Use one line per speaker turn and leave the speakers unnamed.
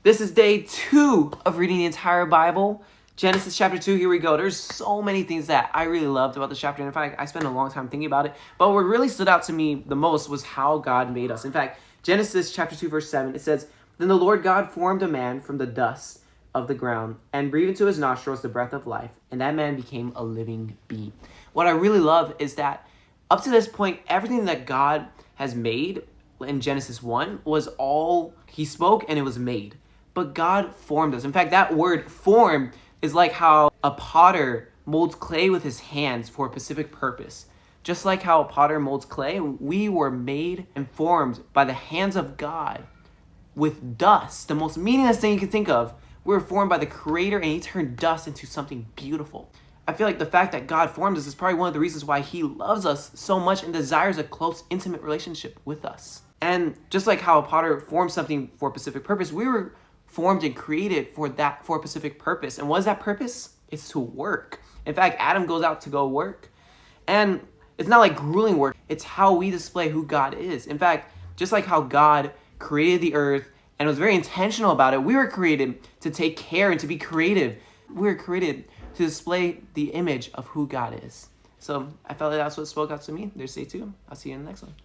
This is day 2 of reading the entire Bible. Genesis chapter 2, here we go. There's so many things that I really loved about this chapter. In fact, I spent a long time thinking about it. But what really stood out to me the most was how God made us. In fact, Genesis chapter 2, verse 7, it says, "Then the Lord God formed a man from the dust of the ground and breathed into his nostrils the breath of life, and that man became a living being." What I really love is that up to this point, everything that God has made in Genesis 1 was all he spoke and it was made. But God formed us. In fact, that word form is like how a potter molds clay with his hands for a specific purpose. Just like how a potter molds clay, we were made and formed by the hands of God with dust, the most meaningless thing you can think of. We were formed by the Creator, and he turned dust into something beautiful. I feel like the fact that God formed us is probably one of the reasons why he loves us so much and desires a close, intimate relationship with us. And just like how a potter forms something for a specific purpose, we were formed and created for a specific purpose. And what is that purpose? It's to work. In fact, Adam goes out to go work. And it's not like grueling work. It's how we display who God is. In fact, just like how God created the earth and was very intentional about it, we were created to take care and to be creative. We were created to display the image of who God is. So I felt like that's what spoke out to me. There's day 2. I'll see you in the next one.